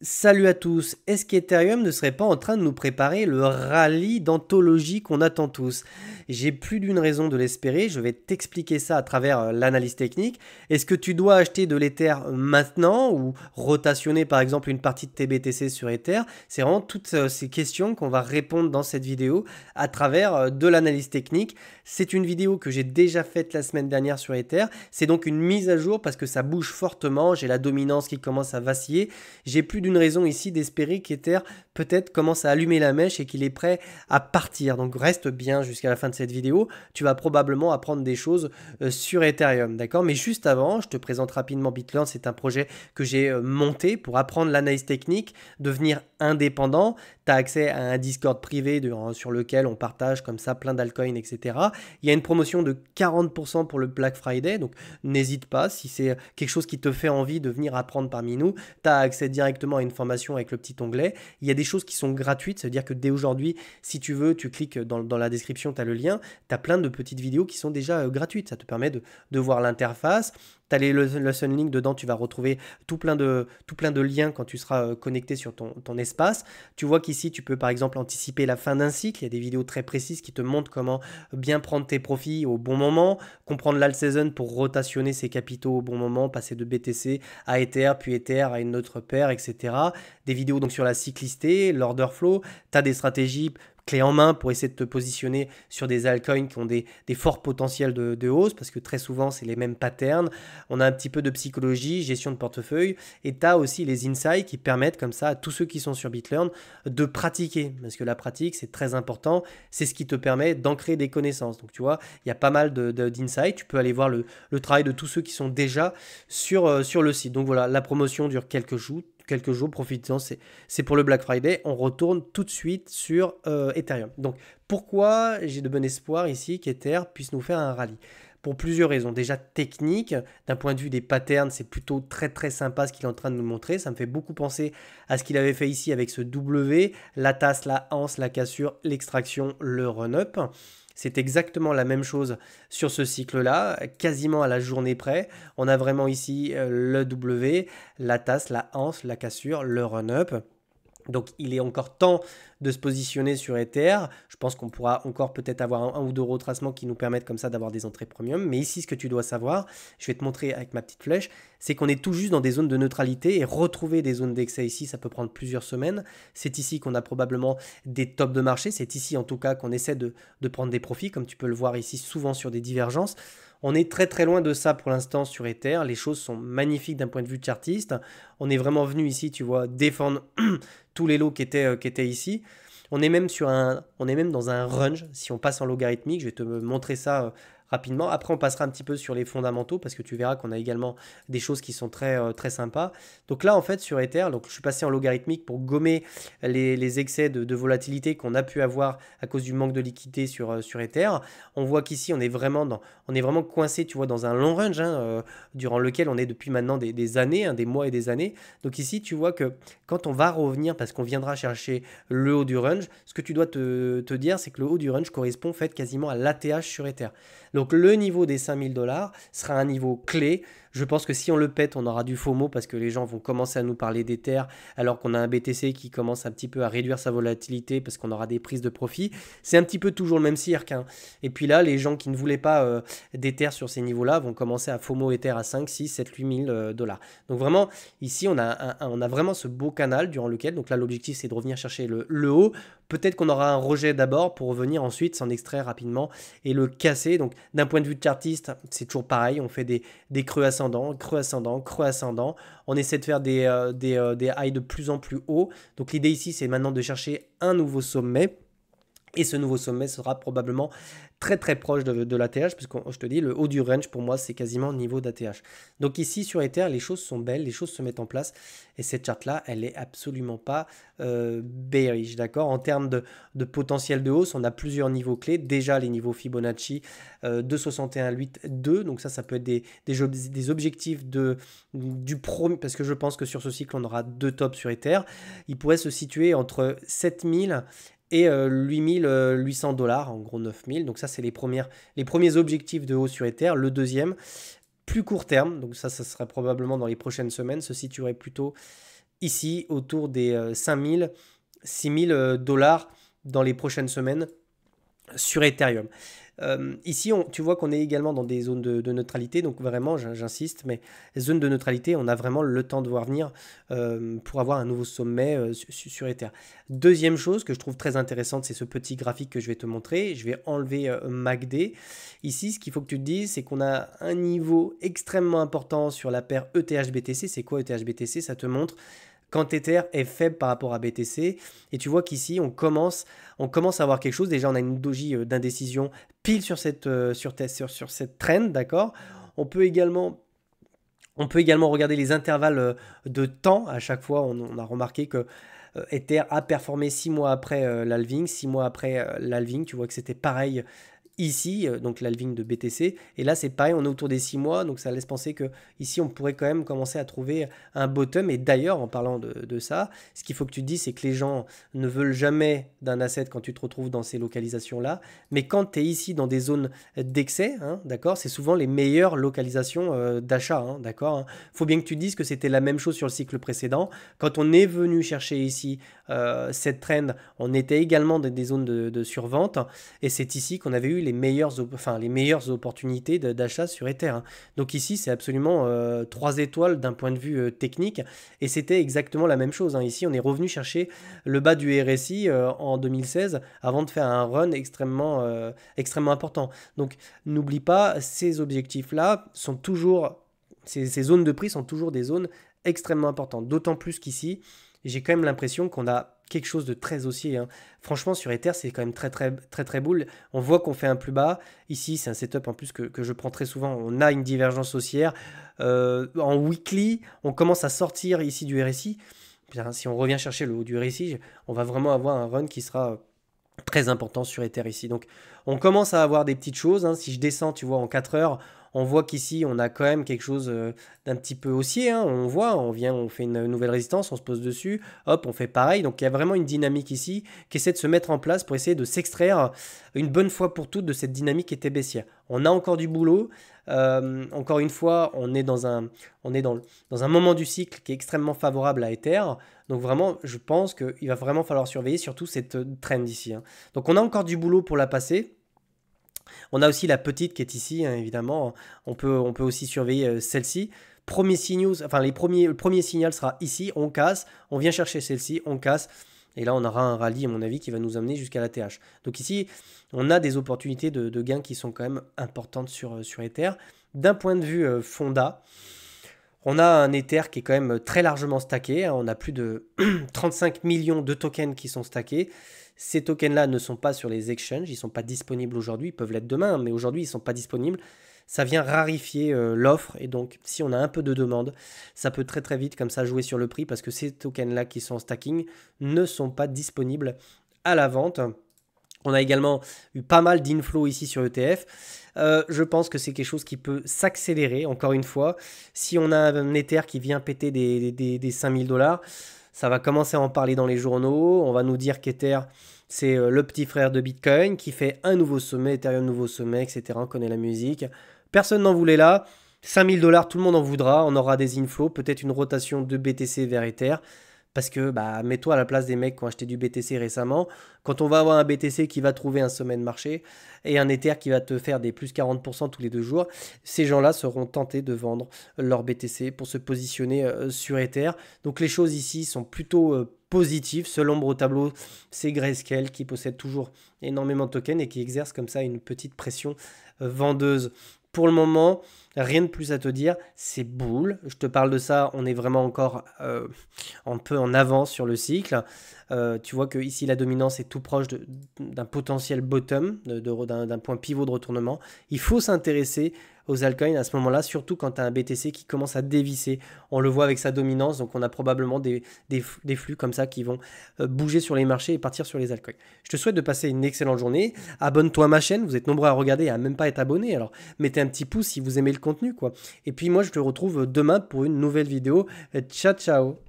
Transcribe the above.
Salut à tous, est-ce qu'Ethereum ne serait pas en train de nous préparer le rallye d'anthologie qu'on attend tous? J'ai plus d'une raison de l'espérer, je vais t'expliquer ça à travers l'analyse technique. Est-ce que tu dois acheter de l'Ether maintenant ou rotationner par exemple une partie de tes BTC sur Ether? C'est vraiment toutes ces questions qu'on va répondre dans cette vidéo à travers de l'analyse technique. C'est une vidéo que j'ai déjà faite la semaine dernière sur Ether, c'est donc une mise à jour parce que ça bouge fortement, j'ai la dominance qui commence à vaciller. J'ai plus d'une raison ici d'espérer qu'Ether peut-être commence à allumer la mèche et qu'il est prêt à partir. Donc reste bien jusqu'à la fin de cette vidéo. Tu vas probablement apprendre des choses sur Ethereum, d'accord? Mais juste avant, je te présente rapidement BitLearn. C'est un projet que j'ai monté pour apprendre l'analyse technique, devenir indépendant. Tu as accès à un Discord privé sur lequel on partage comme ça plein d'altcoins, etc. Il y a une promotion de 40% pour le Black Friday, donc n'hésite pas si c'est quelque chose qui te fait envie de venir apprendre parmi nous. Tu as accès directement à une formation avec le petit onglet. Il y a des choses qui sont gratuites, ça veut dire que dès aujourd'hui, si tu veux, tu cliques dans la description, tu as le lien, tu as plein de petites vidéos qui sont déjà gratuites. Ça te permet de voir l'interface. Tu as les lesson links dedans, tu vas retrouver tout plein de liens quand tu seras connecté sur ton espace. Tu vois qu'ici, tu peux par exemple anticiper la fin d'un cycle. Il y a des vidéos très précises qui te montrent comment bien prendre tes profits au bon moment, comprendre l'alt season pour rotationner ses capitaux au bon moment, passer de BTC à Ether, puis Ether à une autre paire, etc. Des vidéos donc sur la cyclicité, l'order flow. Tu as des stratégies clés en main pour essayer de te positionner sur des altcoins qui ont des forts potentiels de hausse, parce que très souvent, c'est les mêmes patterns. On a un petit peu de psychologie, gestion de portefeuille, et tu as aussi les insights qui permettent comme ça à tous ceux qui sont sur BitLearn de pratiquer, parce que la pratique, c'est très important, c'est ce qui te permet d'ancrer des connaissances. Donc tu vois, il y a pas mal d'insights, tu peux aller voir le travail de tous ceux qui sont déjà sur le site. Donc voilà, la promotion dure quelques jours, profitez-en, c'est pour le Black Friday. On retourne tout de suite sur Ethereum. Donc pourquoi j'ai de bon espoir ici qu'Ether puisse nous faire un rallye? Pour plusieurs raisons. Déjà technique, d'un point de vue des patterns, c'est plutôt très très sympa ce qu'il est en train de nous montrer. Ça me fait beaucoup penser à ce qu'il avait fait ici avec ce W, la tasse, la anse, la cassure, l'extraction, le run-up. C'est exactement la même chose sur ce cycle-là, quasiment à la journée près. On a vraiment ici le W, la tasse, la anse, la cassure, le run-up. Donc il est encore temps de se positionner sur Ether. Je pense qu'on pourra encore peut-être avoir un ou deux retracements qui nous permettent comme ça d'avoir des entrées premium. Mais ici, ce que tu dois savoir, je vais te montrer avec ma petite flèche, c'est qu'on est tout juste dans des zones de neutralité et retrouver des zones d'excès ici, ça peut prendre plusieurs semaines. C'est ici qu'on a probablement des tops de marché. C'est ici en tout cas qu'on essaie de prendre des profits, comme tu peux le voir ici souvent sur des divergences. On est très très loin de ça pour l'instant sur Ether. Les choses sont magnifiques d'un point de vue chartiste. On est vraiment venu ici, tu vois, défendre tous les lots qui étaient ici. On est même dans un range. Si on passe en logarithmique, je vais te montrer ça rapidement. Après, on passera un petit peu sur les fondamentaux parce que tu verras qu'on a également des choses qui sont très sympas. Donc là, en fait, sur Ether, donc je suis passé en logarithmique pour gommer les excès de volatilité qu'on a pu avoir à cause du manque de liquidité sur Ether. On voit qu'ici, on est vraiment coincé, tu vois, dans un long range durant lequel on est depuis maintenant des années, des mois et des années. Donc ici, tu vois que quand on va revenir, parce qu'on viendra chercher le haut du range, ce que tu dois te dire, c'est que le haut du range correspond en fait quasiment à l'ATH sur Ether. Donc le niveau des 5000 $ sera un niveau clé. Je pense que si on le pète, on aura du FOMO parce que les gens vont commencer à nous parler d'Ether alors qu'on a un BTC qui commence un petit peu à réduire sa volatilité parce qu'on aura des prises de profit. C'est un petit peu toujours le même cirque. Et puis là, les gens qui ne voulaient pas d'Ether sur ces niveaux-là vont commencer à FOMO Ether à 5, 6, 7, 8 000 $. Donc vraiment, ici, on a vraiment ce beau canal durant lequel, donc là, l'objectif, c'est de revenir chercher le haut. Peut-être qu'on aura un rejet d'abord pour revenir ensuite s'en extraire rapidement et le casser. Donc d'un point de vue de chartiste, c'est toujours pareil. On fait des creux ascendants, creux ascendants, creux ascendants. On essaie de faire des highs de plus en plus haut. Donc l'idée ici, c'est maintenant de chercher un nouveau sommet. Et ce nouveau sommet sera probablement très proche de l'ATH, puisque je te dis, le haut du range, pour moi, c'est quasiment au niveau d'ATH. Donc ici, sur Ether, les choses sont belles, les choses se mettent en place, et cette charte-là, elle est absolument pas bearish, d'accord? En termes de potentiel de hausse, on a plusieurs niveaux clés. Déjà, les niveaux Fibonacci 2,61,8, 2, donc ça peut être des objectifs du premier, parce que je pense que sur ce cycle, on aura deux tops sur Ether. Il pourrait se situer entre 7000 et 8800 $, en gros 9000. Donc ça, c'est les premiers objectifs de hausse sur Ether. Le deuxième, plus court terme, donc ça serait probablement dans les prochaines semaines, se situerait plutôt ici autour des 5000, 6000 dollars dans les prochaines semaines sur Ethereum. Ici, tu vois qu'on est également dans des zones de neutralité, donc vraiment, j'insiste, mais les zones de neutralité, on a vraiment le temps de voir venir pour avoir un nouveau sommet sur Ether. Deuxième chose que je trouve très intéressante, c'est ce petit graphique que je vais te montrer. Je vais enlever MACD. Ici, ce qu'il faut que tu te dises, c'est qu'on a un niveau extrêmement important sur la paire ETH-BTC. C'est quoi ETH-BTC? Ça te montre quand Ether est faible par rapport à BTC. Et tu vois qu'ici, on commence à avoir quelque chose. Déjà, on a une doji d'indécision pile sur cette trend, d'accord? On peut également regarder les intervalles de temps. À chaque fois, on a remarqué que Ether a performé 6 mois après l'halving. 6 mois après l'halving, tu vois que c'était pareil ici, donc l'halving de BTC. Et là, c'est pareil, on est autour des 6 mois, donc ça laisse penser que ici, on pourrait quand même commencer à trouver un bottom. Et d'ailleurs, en parlant de ça, ce qu'il faut que tu te dises, c'est que les gens ne veulent jamais d'un asset quand tu te retrouves dans ces localisations-là. Mais quand tu es ici dans des zones d'excès, hein, d'accord, c'est souvent les meilleures localisations d'achat, hein, d'accord. Faut bien que tu te dises que c'était la même chose sur le cycle précédent. Quand on est venu chercher ici cette trend, on était également dans des zones de survente. Et c'est ici qu'on avait eu les meilleures opportunités d'achat sur Ether, hein. Donc ici, c'est absolument 3 étoiles d'un point de vue technique. Et c'était exactement la même chose, hein. Ici, on est revenu chercher le bas du RSI en 2016 avant de faire un run extrêmement important. Donc n'oublie pas, ces objectifs-là sont toujours, ces zones de prix sont toujours des zones extrêmement importantes. D'autant plus qu'ici, j'ai quand même l'impression qu'on a quelque chose de très haussier, hein. Franchement, sur Ether, c'est quand même très boule. On voit qu'on fait un plus bas. Ici, c'est un setup en plus que je prends très souvent. On a une divergence haussière. En weekly, on commence à sortir ici du RSI. Bien, si on revient chercher le haut du RSI, on va vraiment avoir un run qui sera très important sur Ether ici. Donc, on commence à avoir des petites choses, hein. Si je descends, tu vois, en 4 heures, on voit qu'ici, on a quand même quelque chose d'un petit peu haussier, hein. On voit, on fait une nouvelle résistance, on se pose dessus, hop, on fait pareil. Donc, il y a vraiment une dynamique ici qui essaie de se mettre en place pour essayer de s'extraire une bonne fois pour toutes de cette dynamique qui était baissière. On a encore du boulot. Encore une fois, on est dans un moment du cycle qui est extrêmement favorable à Ether. Donc vraiment, je pense qu'il va vraiment falloir surveiller surtout cette trend ici, hein. Donc on a encore du boulot pour la passer. On a aussi la petite qui est ici, hein, évidemment. On peut aussi surveiller celle-ci. Le premier signal sera ici, on casse, on vient chercher celle-ci, on casse. Et là, on aura un rallye, à mon avis, qui va nous amener jusqu'à la TH. Donc ici, on a des opportunités de gains qui sont quand même importantes sur Ether. D'un point de vue fonda, on a un Ether qui est quand même très largement stacké, hein. On a plus de 35 millions de tokens qui sont stackés. Ces tokens-là ne sont pas sur les exchanges, ils ne sont pas disponibles aujourd'hui. Ils peuvent l'être demain, mais aujourd'hui, ils ne sont pas disponibles. Ça vient rarifier l'offre. Et donc, si on a un peu de demande, ça peut très vite comme ça jouer sur le prix parce que ces tokens-là qui sont en stacking ne sont pas disponibles à la vente. On a également eu pas mal d'inflow ici sur ETF. Je pense que c'est quelque chose qui peut s'accélérer. Encore une fois, si on a un Ether qui vient péter des 5000 dollars, ça va commencer à en parler dans les journaux. On va nous dire qu'Ether, c'est le petit frère de Bitcoin qui fait un nouveau sommet, Ethereum nouveau sommet, etc. On connaît la musique. Personne n'en voulait là. 5000 dollars, tout le monde en voudra. On aura des inflows, peut-être une rotation de BTC vers Ether. Parce que, mets-toi à la place des mecs qui ont acheté du BTC récemment. Quand on va avoir un BTC qui va trouver un sommet de marché et un Ether qui va te faire des plus 40% tous les 2 jours, ces gens-là seront tentés de vendre leur BTC pour se positionner sur Ether. Donc les choses ici sont plutôt positives. Seul ombre au tableau, c'est Grayscale qui possède toujours énormément de tokens et qui exerce comme ça une petite pression vendeuse. Pour le moment, rien de plus à te dire, c'est bull. Je te parle de ça, on est vraiment encore un peu en avance sur le cycle. Tu vois que ici la dominance est tout proche d'un potentiel bottom, d'un point pivot de retournement. Il faut s'intéresser aux altcoins à ce moment-là, surtout quand tu as un BTC qui commence à dévisser. On le voit avec sa dominance, donc on a probablement des flux comme ça qui vont bouger sur les marchés et partir sur les altcoins. Je te souhaite de passer une excellente journée. Abonne-toi à ma chaîne, vous êtes nombreux à regarder et à même pas être abonné, alors mettez un petit pouce si vous aimez le contenu, quoi. Et puis moi je te retrouve demain pour une nouvelle vidéo. Ciao ciao.